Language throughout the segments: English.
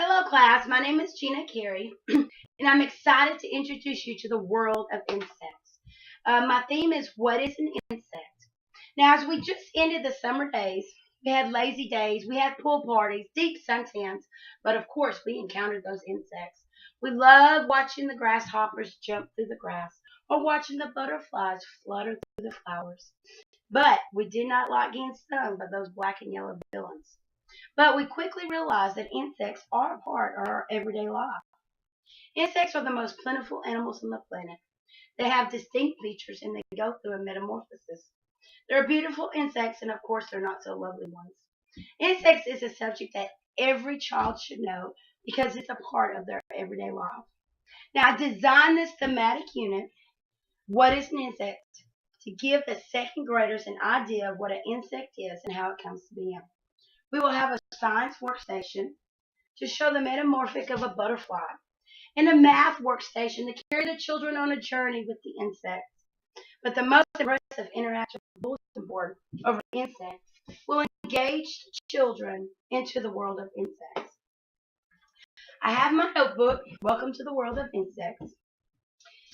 Hello, class. My name is Gina Carey, and I'm excited to introduce you to the world of insects. My theme is What is an Insect? Now, as we just ended the summer days, we had lazy days, we had pool parties, deep suntans, but of course, we encountered those insects. We love watching the grasshoppers jump through the grass or watching the butterflies flutter through the flowers. But we did not like getting stung by those black and yellow villains. But we quickly realized that insects are a part of our everyday life. Insects are the most plentiful animals on the planet. They have distinct features and they go through a metamorphosis. There are beautiful insects and of course there are not so lovely ones. Insects is a subject that every child should know because it's a part of their everyday life. Now I designed this thematic unit, What is an Insect, to give the second graders an idea of what an insect is and how it comes to be. We will have a science workstation to show the metamorphic of a butterfly, and a math workstation to carry the children on a journey with the insects. But the most impressive interactive bulletin board over insects will engage children into the world of insects. I have my notebook, Welcome to the World of Insects,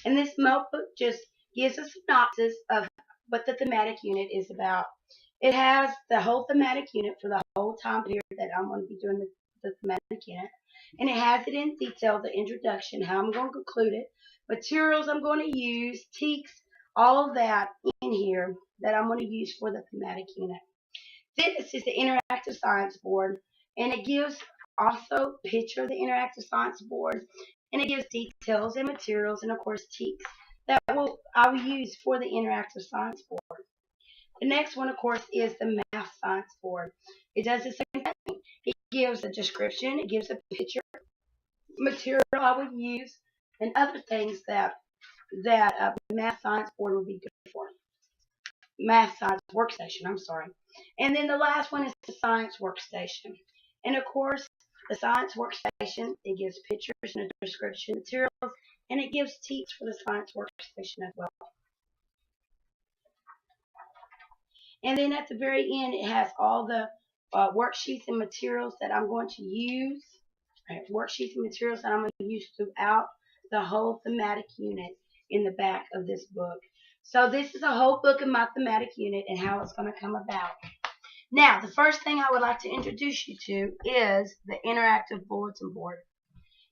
and this notebook just gives a synopsis of what the thematic unit is about. It has the whole thematic unit for the whole time period that I'm going to be doing the thematic unit. And it has it in detail, the introduction, how I'm going to conclude it, materials I'm going to use, teaks, all of that in here that I'm going to use for the thematic unit. This is the interactive science board, and it gives also a picture of the interactive science board, and it gives details and materials, and of course teaks that I will use for the interactive science board. The next one, of course, is the math science board. It does the same thing. It gives a description, it gives a picture, material I would use, and other things that the math science board would be good for. Math science workstation, I'm sorry. And then the last one is the science workstation. And of course, the science workstation, it gives pictures and a description, materials, and it gives teach for the science workstation as well. And then at the very end, it has all the worksheets and materials that I'm going to use. Right, worksheets and materials that I'm going to use throughout the whole thematic unit in the back of this book. So this is a whole book of my thematic unit and how it's going to come about. Now, the first thing I would like to introduce you to is the interactive bulletin board.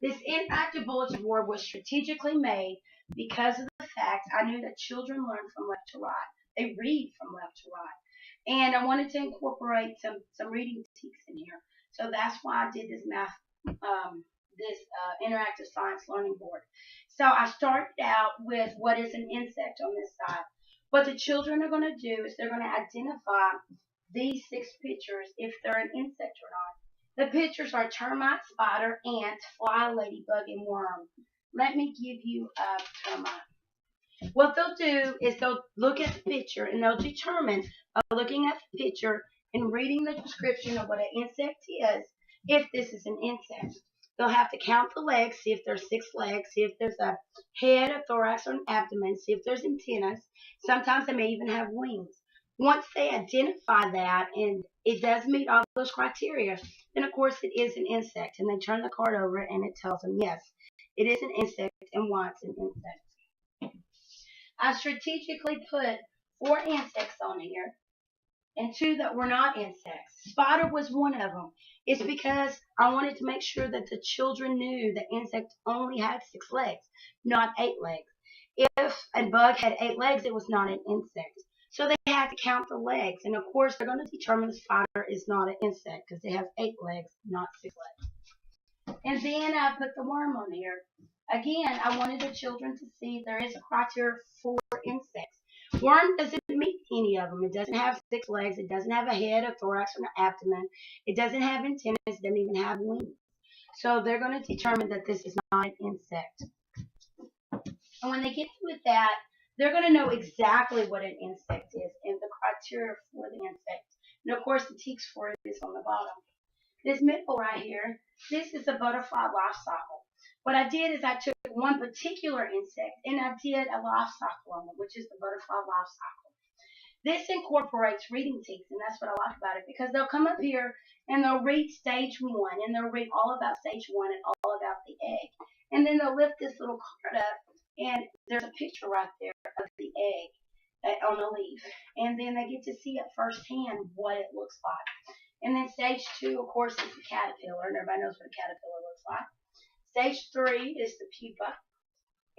This interactive bulletin board was strategically made because of the fact I knew that children learn from left to right. They read from left to right. And I wanted to incorporate some reading techniques in here. So that's why I did this interactive science learning board. So I started out with what is an insect on this side. What the children are going to do is they're going to identify these 6 pictures if they're an insect or not. The pictures are termite, spider, ant, fly, ladybug, and worm. Let me give you a termite. What they'll do is they'll look at the picture and they'll determine by looking at the picture and reading the description of what an insect is if this is an insect. They'll have to count the legs, see if there's 6 legs, see if there's a head, a thorax, or an abdomen, see if there's antennas. Sometimes they may even have wings. Once they identify that and it does meet all those criteria, then of course it is an insect. And they turn the card over and it tells them, yes, it is an insect and why it's an insect. I strategically put 4 insects on here and 2 that were not insects. Spider was one of them. It's because I wanted to make sure that the children knew that insects only had 6 legs, not 8 legs. If a bug had 8 legs, it was not an insect. So they had to count the legs. And of course, they're going to determine the spider is not an insect because they have 8 legs, not 6 legs. And then I put the worm on here. Again, I wanted the children to see there is a criteria for insects. Worm doesn't meet any of them. It doesn't have 6 legs. It doesn't have a head, a thorax, or an abdomen. It doesn't have antennas. It doesn't even have wings. So they're going to determine that this is not an insect. And when they get through with that, they're going to know exactly what an insect is and the criteria for the insect. And of course, the text for it is on the bottom. This middle right here, this is a butterfly life cycle. What I did is I took one particular insect and I did a life cycle on it, which is the butterfly life cycle. This incorporates reading text, and that's what I like about it, because they'll come up here and they'll read stage 1, and they'll read all about stage 1 and all about the egg. And then they'll lift this little card up, and there's a picture right there of the egg on a leaf. And then they get to see it firsthand what it looks like. And then stage 2, of course, is the caterpillar, and everybody knows what a caterpillar looks like. Stage 3 is the pupa,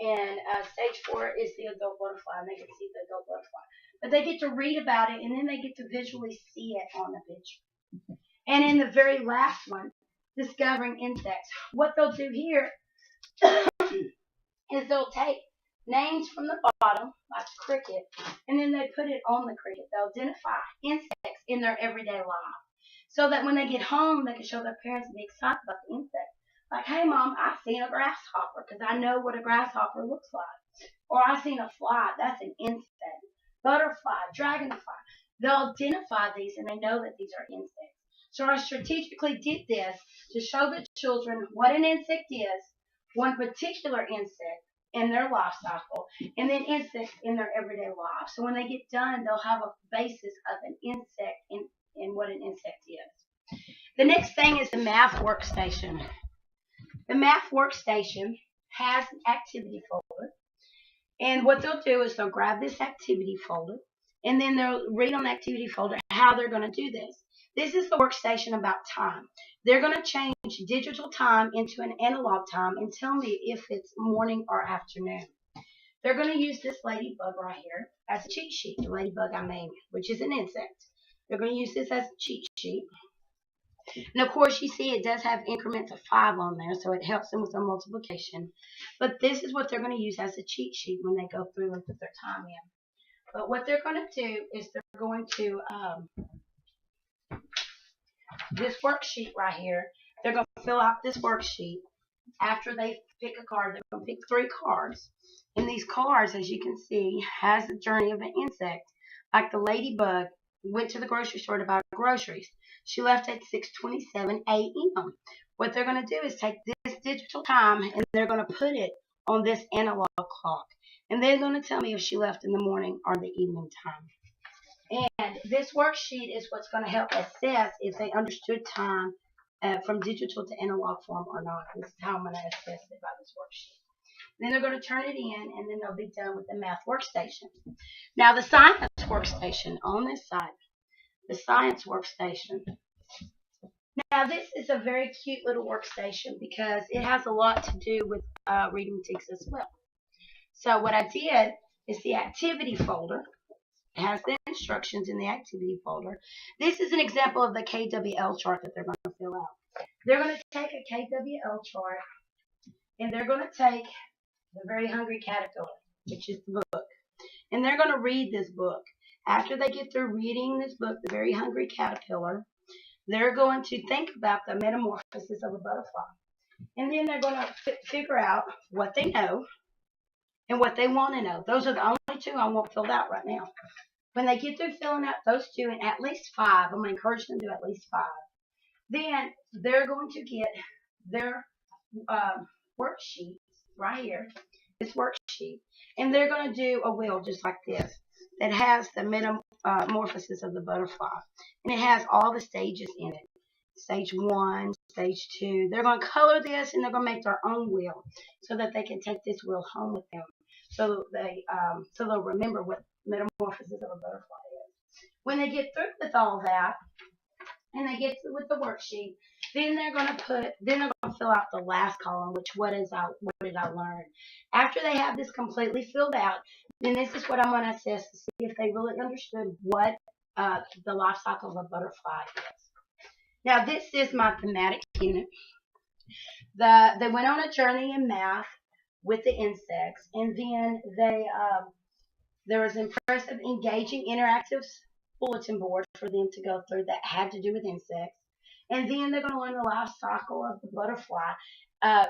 and stage 4 is the adult butterfly, and they can see the adult butterfly. But they get to read about it, and then they get to visually see it on the picture. And in the very last one, discovering insects, what they'll do here is they'll take names from the bottom, like cricket, and then they put it on the cricket. They'll identify insects in their everyday life, so that when they get home, they can show their parents and be excited about the insect. Like, hey, Mom, I seen a grasshopper, because I know what a grasshopper looks like. Or I seen a fly. That's an insect. Butterfly, dragonfly. They'll identify these, and they know that these are insects. So I strategically did this to show the children what an insect is, one particular insect in their life cycle, and then insects in their everyday life. So when they get done, they'll have a basis of an insect in what an insect is. The next thing is the math workstation. The math workstation has an activity folder, and what they'll do is they'll grab this activity folder, and then they'll read on the activity folder how they're going to do this. This is the workstation about time. They're going to change digital time into an analog time and tell me if it's morning or afternoon. They're going to use this ladybug right here as a cheat sheet, the ladybug I made, which is an insect. They're going to use this as a cheat sheet. And of course, you see it does have increments of 5 on there, so it helps them with their multiplication. But this is what they're going to use as a cheat sheet when they go through and put their time in. But what they're going to do is they're going to, this worksheet right here, they're going to fill out this worksheet. After they pick a card, they're going to pick 3 cards. And these cards, as you can see, has the journey of an insect. Like the ladybug went to the grocery store to buy groceries. She left at 6:27 a.m. What they're going to do is take this digital time and they're going to put it on this analog clock. And they're going to tell me if she left in the morning or the evening time. And this worksheet is what's going to help assess if they understood time from digital to analog form or not. This is how I'm going to assess it by this worksheet. Then they're going to turn it in, and then they'll be done with the math workstation. Now the science workstation on this side, the science workstation. Now this is a very cute little workstation because it has a lot to do with reading text as well. So what I did is the activity folder. It has the instructions in the activity folder. This is an example of the KWL chart that they're going to fill out. They're going to take a KWL chart, and they're going to take The Very Hungry Caterpillar, which is the book, and they're going to read this book. After they get through reading this book, The Very Hungry Caterpillar, they're going to think about the metamorphosis of a butterfly. And then they're going to figure out what they know and what they want to know. Those are the only 2 I want filled out right now. When they get through filling out those 2 and at least 5, I'm going to encourage them to do at least 5. Then they're going to get their worksheets right here, this worksheet, and they're going to do a wheel just like this that has the metamorphosis of the butterfly, and it has all the stages in it. Stage 1, stage 2. They're going to color this, and they're going to make their own wheel so that they can take this wheel home with them. So they'll remember what metamorphosis of a butterfly is. When they get through with all that, and they get through with the worksheet, then they're going to fill out the last column, which what did I learn? After they have this completely filled out, then this is what I'm going to assess to see if they really understood what the life cycle of a butterfly is. Now this is my thematic unit. They went on a journey in math with the insects, and then there was impressive, engaging, interactive bulletin board for them to go through that had to do with insects. And then they're going to learn the life cycle of the butterfly,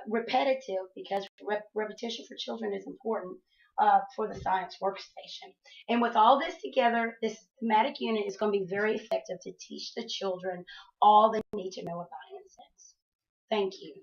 repetitive, because repetition for children is important for the science workstation. And with all this together, this thematic unit is going to be very effective to teach the children all they need to know about insects. Thank you.